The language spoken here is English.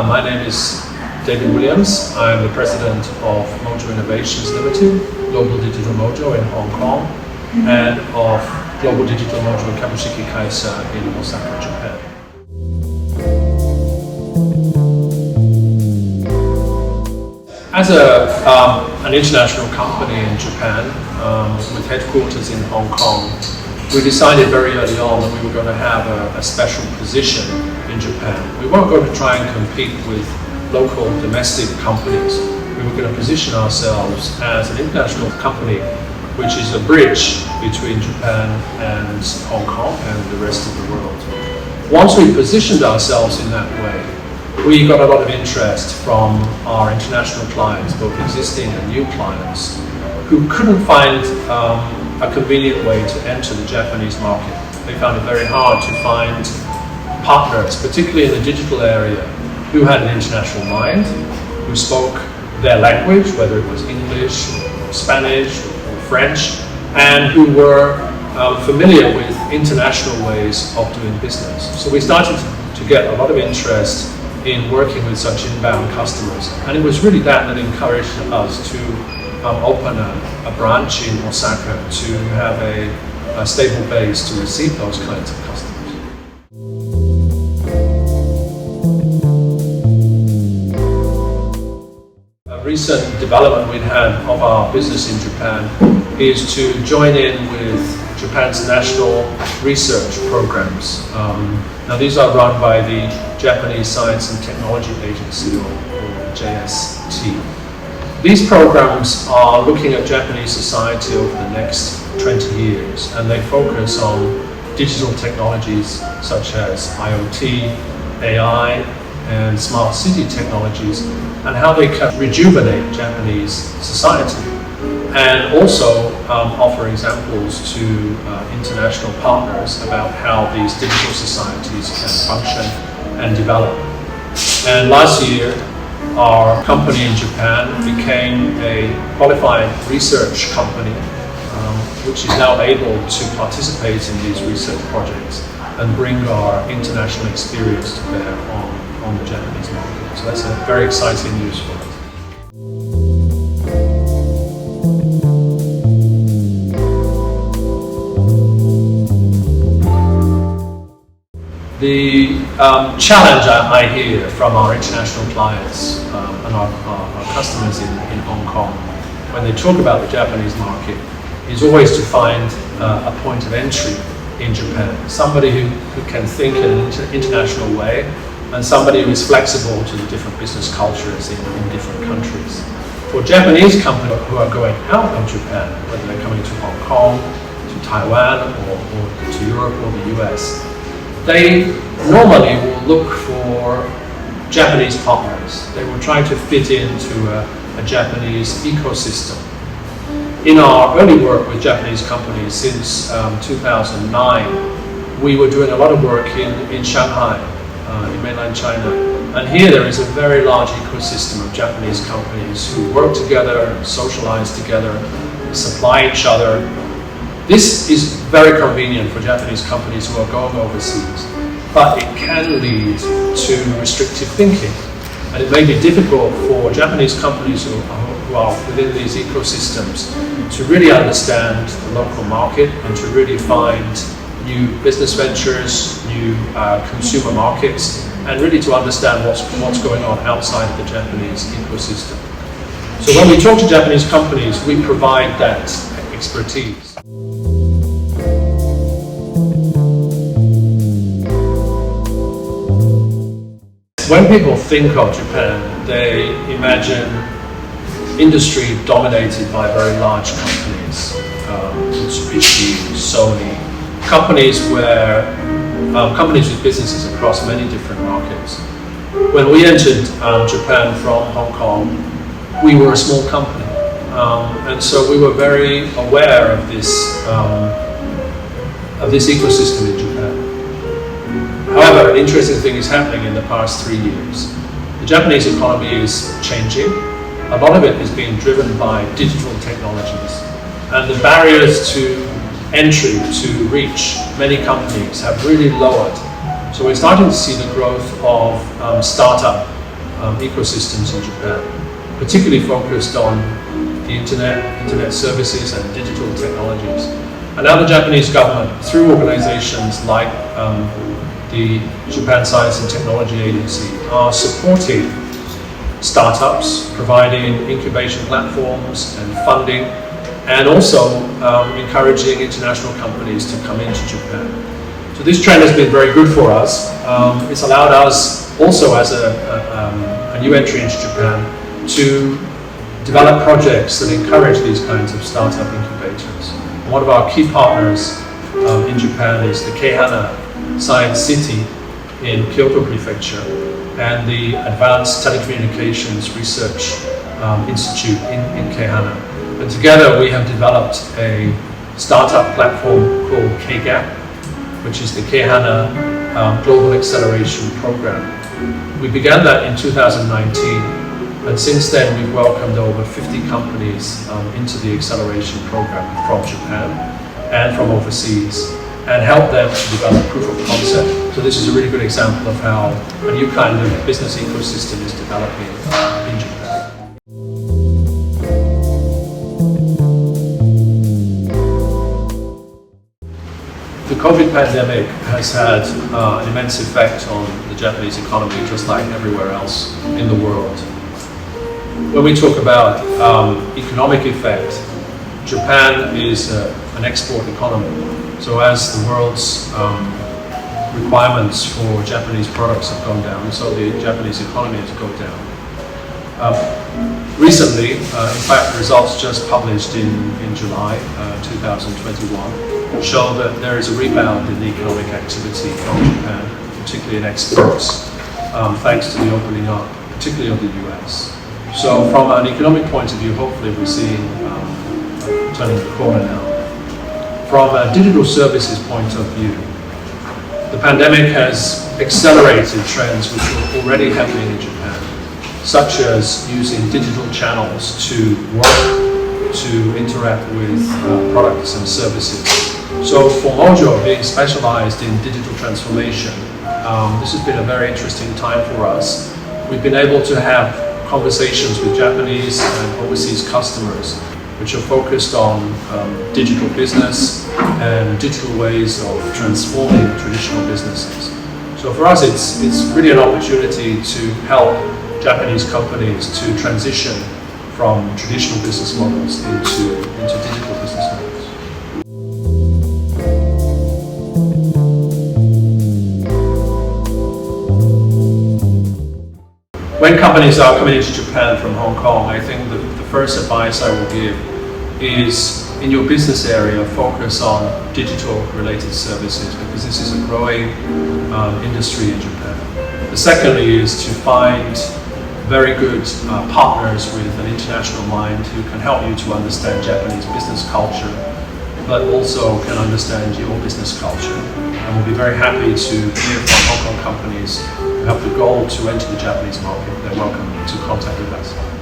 My name is David Williams. I'm the president of MOJO Innovations Limited, Global Digital MOJO in Hong Kong, and of Global Digital MOJO Kabushiki Kaisa in Osaka, Japan. As an international company in Japan, with headquarters in Hong Kong, we decided very early on that we were going to have a special position in Japan. We weren't going to try and compete with local domestic companies. We were going to position ourselves as an international company, which is a bridge between Japan and Hong Kong and the rest of the world. Once we positioned ourselves in that way, we got a lot of interest from our international clients, both existing and new clients, who couldn't find a convenient way to enter the Japanese market. They found it very hard to find partners, particularly in the digital area, who had an international mind, who spoke their language, whether it was English, or Spanish, or French, and who were familiar with international ways of doing business. So we started to get a lot of interest in working with such inbound customers, and it was really that encouraged us to open a branch in Osaka to have a stable base to receive those kinds of customers. A recent development we've had of our business in Japan is to join in with Japan's national research programs. Now these are run by the Japanese Science and Technology Agency, or JST. These programs are looking at Japanese society over the next 20 years, and they focus on digital technologies such as IoT, AI, and smart city technologies, and how they can rejuvenate Japanese society, and also offer examples to international partners about how these digital societies can function and develop. And last year, our company in Japan became a qualified research company, which is now able to participate in these research projects and bring our international experience to bear on the Japanese market. So that's a very exciting news for us. The challenge I hear from our international clients and our customers in Hong Kong when they talk about the Japanese market is always to find a point of entry in Japan. Somebody who can think in an international way, and somebody who is flexible to the different business cultures in different countries. For Japanese companies who are going out of Japan, whether they're coming to Hong Kong, to Taiwan, or to Europe or the US, they normally will look for Japanese partners. They will try to fit into a Japanese ecosystem. In our early work with Japanese companies since 2009, we were doing a lot of work in Shanghai, in mainland China. And here there is a very large ecosystem of Japanese companies who work together, socialize together, supply each other. This is very convenient for Japanese companies who are going overseas, but it can lead to restrictive thinking. And it may be difficult for Japanese companies who are within these ecosystems to really understand the local market and to really find new business ventures, new consumer markets, and really to understand what's going on outside of the Japanese ecosystem. So when we talk to Japanese companies, we provide that expertise. When people think of Japan, they imagine industry dominated by very large companies, Mitsubishi, Sony, companies with businesses across many different markets. When we entered Japan from Hong Kong, we were a small company, and so we were very aware of this ecosystem in Japan. However, an interesting thing is happening in the past 3 years. The Japanese economy is changing. A lot of it is being driven by digital technologies, and the barriers to entry, to reach many companies have really lowered. So we're starting to see the growth of startup ecosystems in Japan, particularly focused on the internet services and digital technologies. And now the Japanese government, through organizations like the Japan Science and Technology Agency, are supporting startups, providing incubation platforms and funding, and also encouraging international companies to come into Japan. So this trend has been very good for us. It's allowed us also as a new entry into Japan to develop projects that encourage these kinds of startup incubators. And one of our key partners in Japan is the Keihana Science City in Kyoto Prefecture and the Advanced Telecommunications Research Institute in Keihana. And together we have developed a startup platform called KGAP, which is the Keihana Global Acceleration Program. We began that in 2019. And since then, we've welcomed over 50 companies into the acceleration program from Japan and from overseas, and helped them to develop proof of concept. So this is a really good example of how a new kind of business ecosystem is developing in Japan. The COVID pandemic has had an immense effect on the Japanese economy, just like everywhere else in the world. When we talk about economic effect, Japan is an export economy. So as the world's requirements for Japanese products have gone down, so the Japanese economy has gone down. Recently, in fact, results just published in July 2021 show that there is a rebound in the economic activity from Japan, particularly in exports, thanks to the opening up, particularly of the US. So from an economic point of view, hopefully we're seeing turning the corner now. From a digital services point of view, the pandemic has accelerated trends which were already happening in Japan, such as using digital channels to work, to interact with products and services. So for Mojo, being specialized in digital transformation, this has been a very interesting time for us. We've been able to have conversations with Japanese and overseas customers which are focused on digital business and digital ways of transforming traditional businesses. So for us it's really an opportunity to help Japanese companies to transition from traditional business models into digital business models. When companies are coming into Japan from Hong Kong, I think the first advice I will give is, in your business area, focus on digital related services, because this is a growing industry in Japan. The secondly is to find very good partners with an international mind who can help you to understand Japanese business culture, but also can understand your business culture. And we'll be very happy to hear from Hong Kong companies who have the goal to enter the Japanese market. They're welcome to contact with us.